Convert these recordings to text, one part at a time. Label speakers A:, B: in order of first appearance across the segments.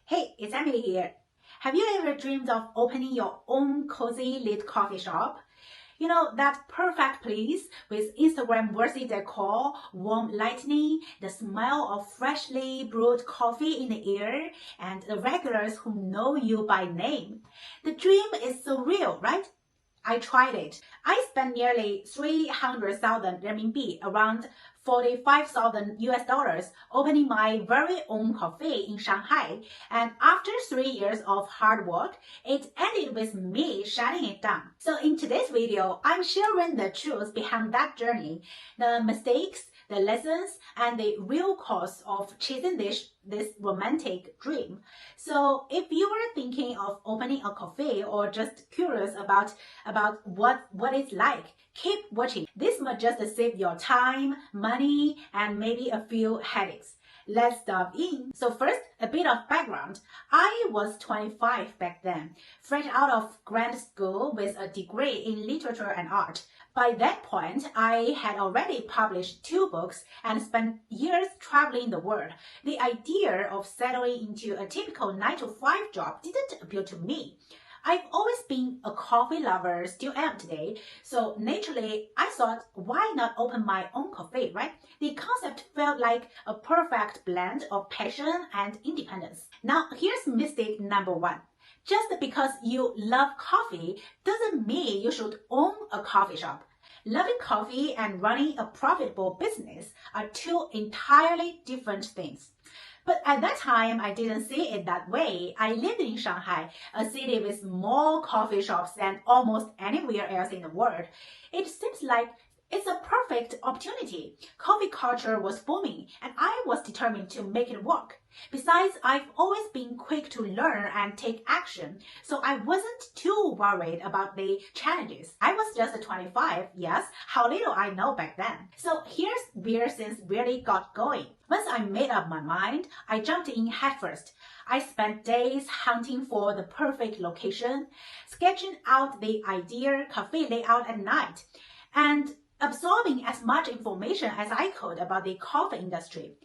A: Hey, it's Emily here. Have you ever dreamed of opening your own cozy lit coffee shop? You know, that perfect place with Instagram-worthy decor, warm lighting, the smell of freshly brewed coffee in the air, and the regulars who know you by name. The dream is so real, right? I tried it. I spent nearly 300,000 RMB, around 45,000 US dollars, opening my very own cafe in Shanghai. And after 3 years of hard work, it ended with me shutting it down. So in today's video, I'm sharing the truth behind that journey, the mistakes, the lessons, and the real cost of chasing this romantic dream. So if you are thinking of opening a cafe or just curious about what it's like, keep watching. This might just save your time, money, and maybe a few headaches. Let's dive in. So first, a bit of background. I was 25 back then, fresh out of grad school with a degree in literature and art. By that point, I had already published 2 books and spent years traveling the world. The idea of settling into a typical 9-to-5 job didn't appeal to me. I've always been a coffee lover, still am today, so naturally I thought, why not open my own cafe, right? The concept felt like a perfect blend of passion and independence. Now here's mistake number 1. Just because you love coffee doesn't mean you should own a coffee shop. Loving coffee and running a profitable business are 2 entirely different things. But at that time, I didn't see it that way. I lived in Shanghai, a city with more coffee shops than almost anywhere else in the world. It seems like it's a perfect opportunity. Coffee culture was booming, and I was determined to make it work. Besides, I've always been quick to learn and take action, so I wasn't too worried about the challenges. I was just 25, yes, how little I know back then. So here's where things really got going. Once I made up my mind, I jumped in headfirst. I spent days hunting for the perfect location, sketching out the ideal cafe layout at night, and absorbing as much information as I could about the coffee industry.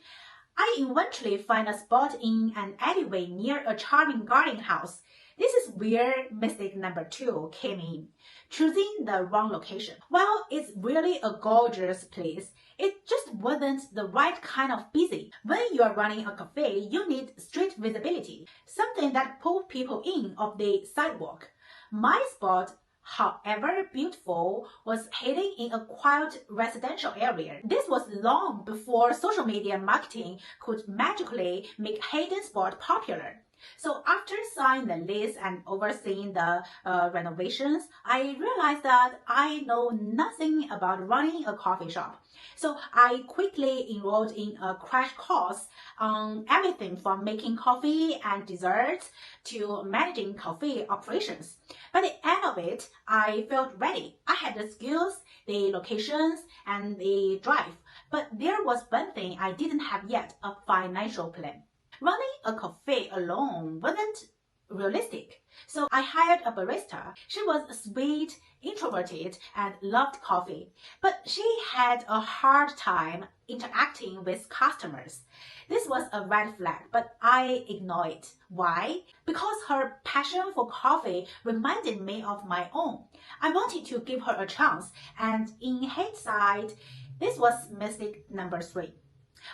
A: I eventually found a spot in an alleyway near a charming garden house. This is where mistake number 2 came in, choosing the wrong location. While it's really a gorgeous place, it just wasn't the right kind of busy. When you're running a cafe, you need street visibility, something that pulls people in off the sidewalk. My spot, however beautiful, was hidden in a quiet residential area. This was long before social media marketing could magically make hidden spot popular. So after signing the lease and overseeing the renovations, I realized that I know nothing about running a coffee shop. So I quickly enrolled in a crash course on everything from making coffee and desserts to managing coffee operations. By the end of it, I felt ready. I had the skills, the locations, and the drive. But there was one thing I didn't have yet, a financial plan. Running a cafe alone wasn't realistic, so I hired a barista. She was sweet, introverted, and loved coffee, but she had a hard time interacting with customers. This was a red flag, but I ignored it. Why? Because her passion for coffee reminded me of my own. I wanted to give her a chance, and in hindsight, this was mistake number 3.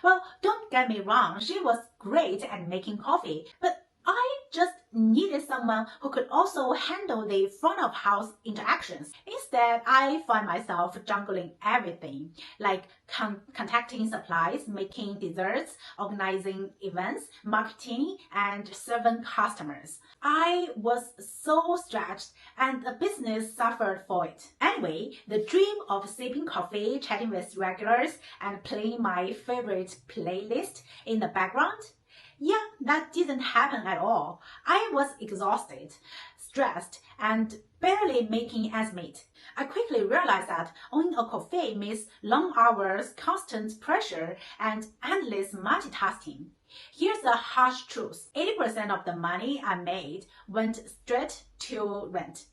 A: Well, don't get me wrong, she was great at making coffee, but I just needed someone who could also handle the front of house interactions. Instead, I find myself juggling everything, like contacting supplies, making desserts, organizing events, marketing, and serving customers. I was so stretched, and the business suffered for it. Anyway, the dream of sipping coffee, chatting with regulars, and playing my favorite playlist in the background, yeah, that didn't happen at all. I was exhausted, stressed, and barely making ends meet. I quickly realized that owning a cafe means long hours, constant pressure, and endless multitasking. Here's the harsh truth. 80% of the money I made went straight to rent.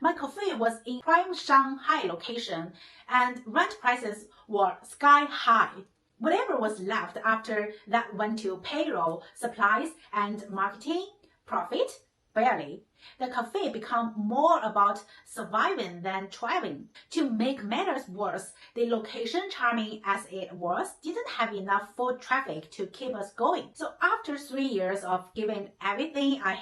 A: My cafe was in prime Shanghai location, and rent prices were sky high. Whatever was left after that went to payroll, supplies, and marketing. Profit? Barely. The cafe became more about surviving than thriving. To make matters worse, the location, charming as it was, didn't have enough foot traffic to keep us going. So after 3 years of giving everything I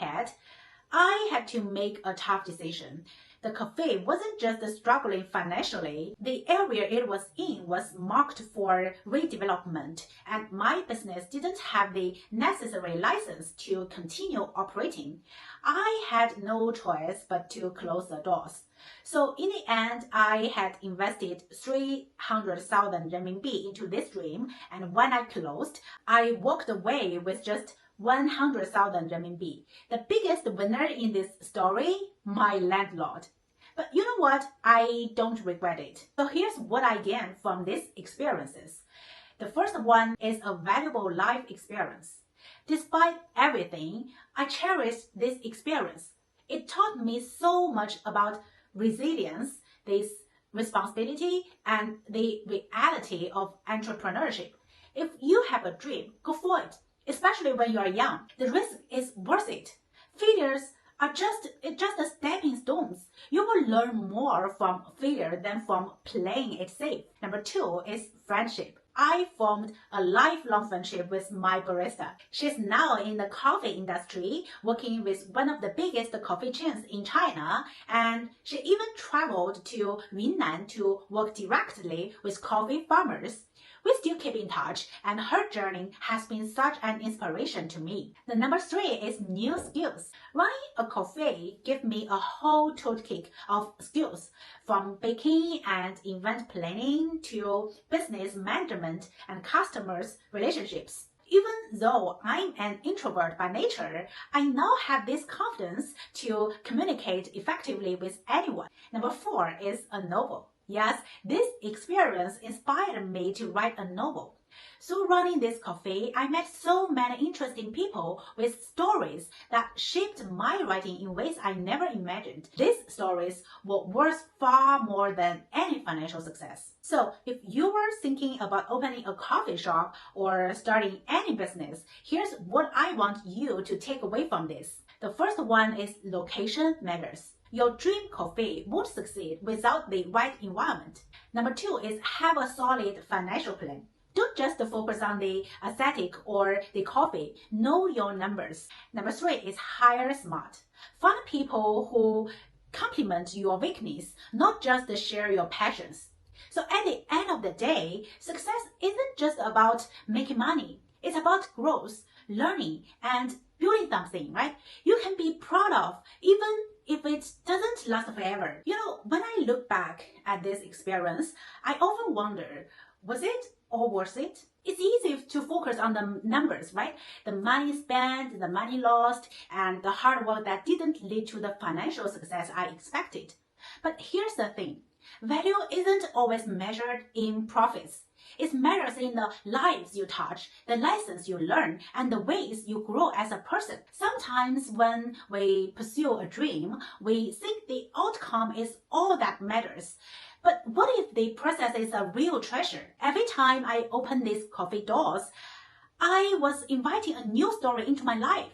A: had to make a tough decision. The cafe wasn't just struggling financially. The area it was in was marked for redevelopment, and my business didn't have the necessary license to continue operating. I had no choice but to close the doors. So in the end, I had invested 300,000 renminbi into this dream, and when I closed, I walked away with just 100,000 renminbi. The biggest winner in this story, my landlord. But you know what? I don't regret it. So here's what I gained from these experiences. The first one is a valuable life experience. Despite everything, I cherish this experience. It taught me so much about resilience, this responsibility, and the reality of entrepreneurship. If you have a dream, go for it, especially when you are young. The risk is worth it. Failures are just stepping stones. You will learn more from failure than from playing it safe. Number 2 is friendship. I formed a lifelong friendship with my barista. She's now in the coffee industry, working with one of the biggest coffee chains in China, and she even traveled to Yunnan to work directly with coffee farmers. We still keep in touch, and her journey has been such an inspiration to me. The number 3 is new skills. Running a cafe gave me a whole toolkit of skills, from baking and event planning to business management and customers' relationships. Even though I'm an introvert by nature, I now have this confidence to communicate effectively with anyone. Number 4 is a novel. Yes, this experience inspired me to write a novel. Through running this cafe, I met so many interesting people with stories that shaped my writing in ways I never imagined. These stories were worth far more than any financial success. So, if you were thinking about opening a coffee shop or starting any business, here's what I want you to take away from this. The first one is location matters. Your dream cafe won't succeed without the right environment. Number 2 is have a solid financial plan. Don't just focus on the aesthetic or the coffee. Know your numbers. Number 3 is hire smart. Find people who complement your weakness, not just share your passions. So at the end of the day, success isn't just about making money. It's about growth, learning, and building something, right? You can be proud of, even if it doesn't last forever. You know, when I look back at this experience, I often wonder, was it all worth it? It's easy to focus on the numbers, right? The money spent, the money lost, and the hard work that didn't lead to the financial success I expected. But here's the thing. Value isn't always measured in profits. It matters in the lives you touch, the lessons you learn, and the ways you grow as a person. Sometimes when we pursue a dream, we think the outcome is all that matters. But what if the process is a real treasure? Every time I open these coffee doors, I was inviting a new story into my life.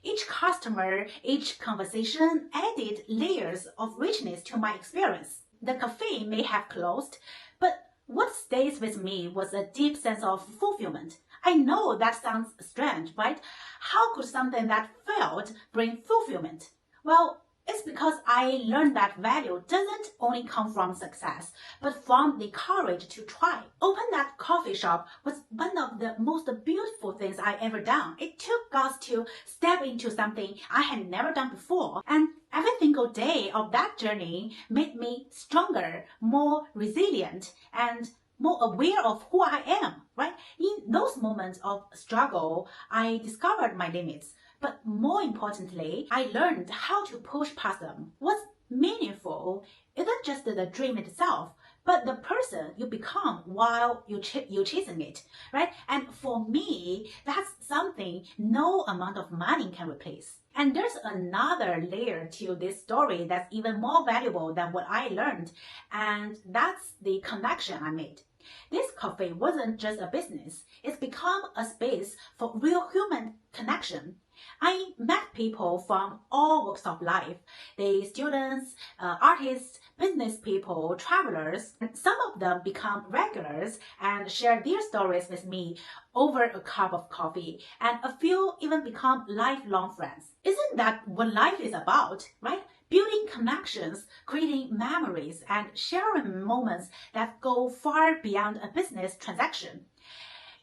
A: Each customer, each conversation added layers of richness to my experience. The cafe may have closed, but what stays with me was a deep sense of fulfillment. I know that sounds strange, right? How could something that failed bring fulfillment? Well, it's because I learned that value doesn't only come from success, but from the courage to try. Open that coffee shop was one of the most beautiful things I ever done. It took guts to step into something I had never done before, and every single day of that journey made me stronger, more resilient, and more aware of who I am, right? In those moments of struggle, I discovered my limits. But more importantly, I learned how to push past them. What's meaningful isn't just the dream itself, but the person you become while you're chasing it, right? And for me, that's something no amount of money can replace. And there's another layer to this story that's even more valuable than what I learned, and that's the connection I made. This cafe wasn't just a business, it's become a space for real human connection. I met people from all walks of life, the students, artists, business people, travelers. And some of them become regulars and share their stories with me over a cup of coffee, and a few even become lifelong friends. Isn't that what life is about, right? Building connections, creating memories, and sharing moments that go far beyond a business transaction.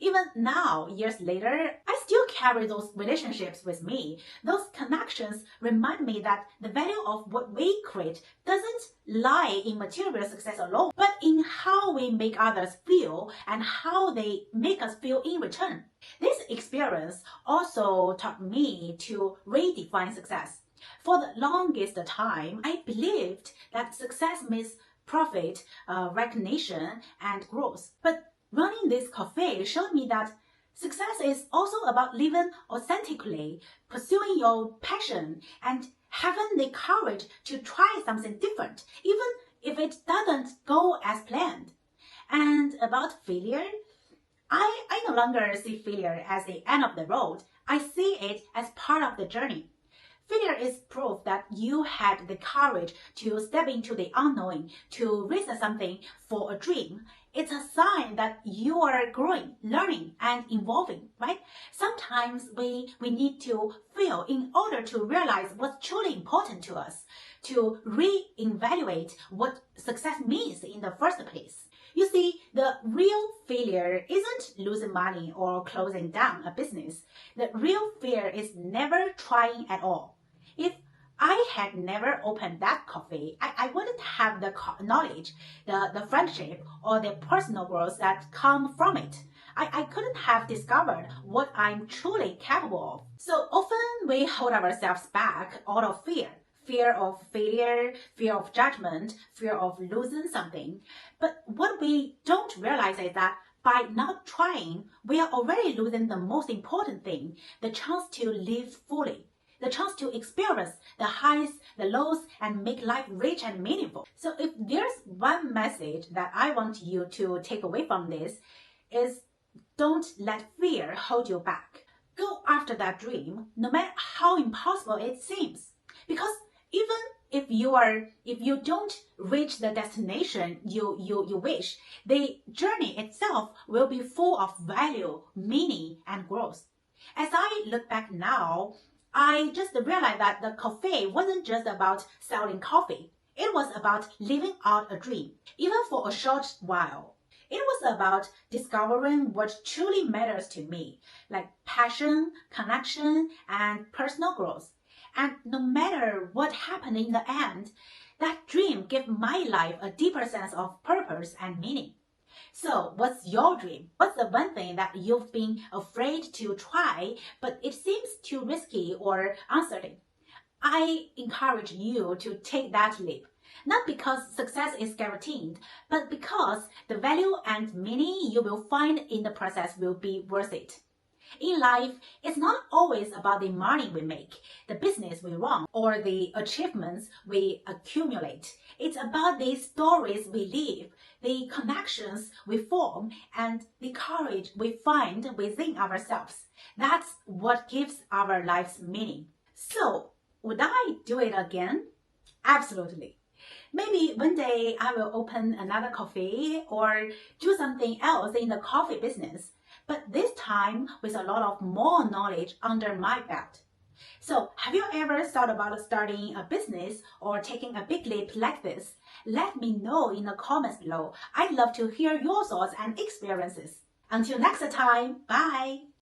A: Even now, years later, I still carry those relationships with me. Those connections remind me that the value of what we create doesn't lie in material success alone, but in how we make others feel and how they make us feel in return. This experience also taught me to redefine success. For the longest time, I believed that success means profit, recognition, and growth. But running this cafe showed me that success is also about living authentically, pursuing your passion, and having the courage to try something different, even if it doesn't go as planned. And about failure, I no longer see failure as the end of the road. I see it as part of the journey. Failure is proof that you had the courage to step into the unknown, to risk something for a dream. It's a sign that you are growing, learning, and evolving, right? Sometimes we need to fail in order to realize what's truly important to us, to re-evaluate what success means in the first place. You see, the real failure isn't losing money or closing down a business. The real fear is never trying at all. If I had never opened that cafe, I wouldn't have the knowledge, the friendship, or the personal growth that come from it. I couldn't have discovered what I'm truly capable of. So often we hold ourselves back out of fear. Fear of failure, fear of judgment, fear of losing something. But what we don't realize is that by not trying, we are already losing the most important thing, the chance to live fully, the chance to experience the highs, the lows, and make life rich and meaningful. So if there's one message that I want you to take away from this, is don't let fear hold you back. Go after that dream, no matter how impossible it seems. Because even if you don't reach the destination you wish, the journey itself will be full of value, meaning, and growth. As I look back now, I just realized that the cafe wasn't just about selling coffee. It was about living out a dream, even for a short while. It was about discovering what truly matters to me, like passion, connection, and personal growth. And no matter what happened in the end, that dream gave my life a deeper sense of purpose and meaning. So, what's your dream? What's the one thing that you've been afraid to try, but it seems too risky or uncertain? I encourage you to take that leap. Not because success is guaranteed, but because the value and meaning you will find in the process will be worth it. In life, it's not always about the money we make, the business we run, or the achievements we accumulate. It's about the stories we live, the connections we form, and the courage we find within ourselves. That's what gives our lives meaning. So, would I do it again? Absolutely. Maybe one day I will open another cafe or do something else in the coffee business, but this time with a lot of more knowledge under my belt. So, have you ever thought about starting a business or taking a big leap like this? Let me know in the comments below. I'd love to hear your thoughts and experiences. Until next time, bye!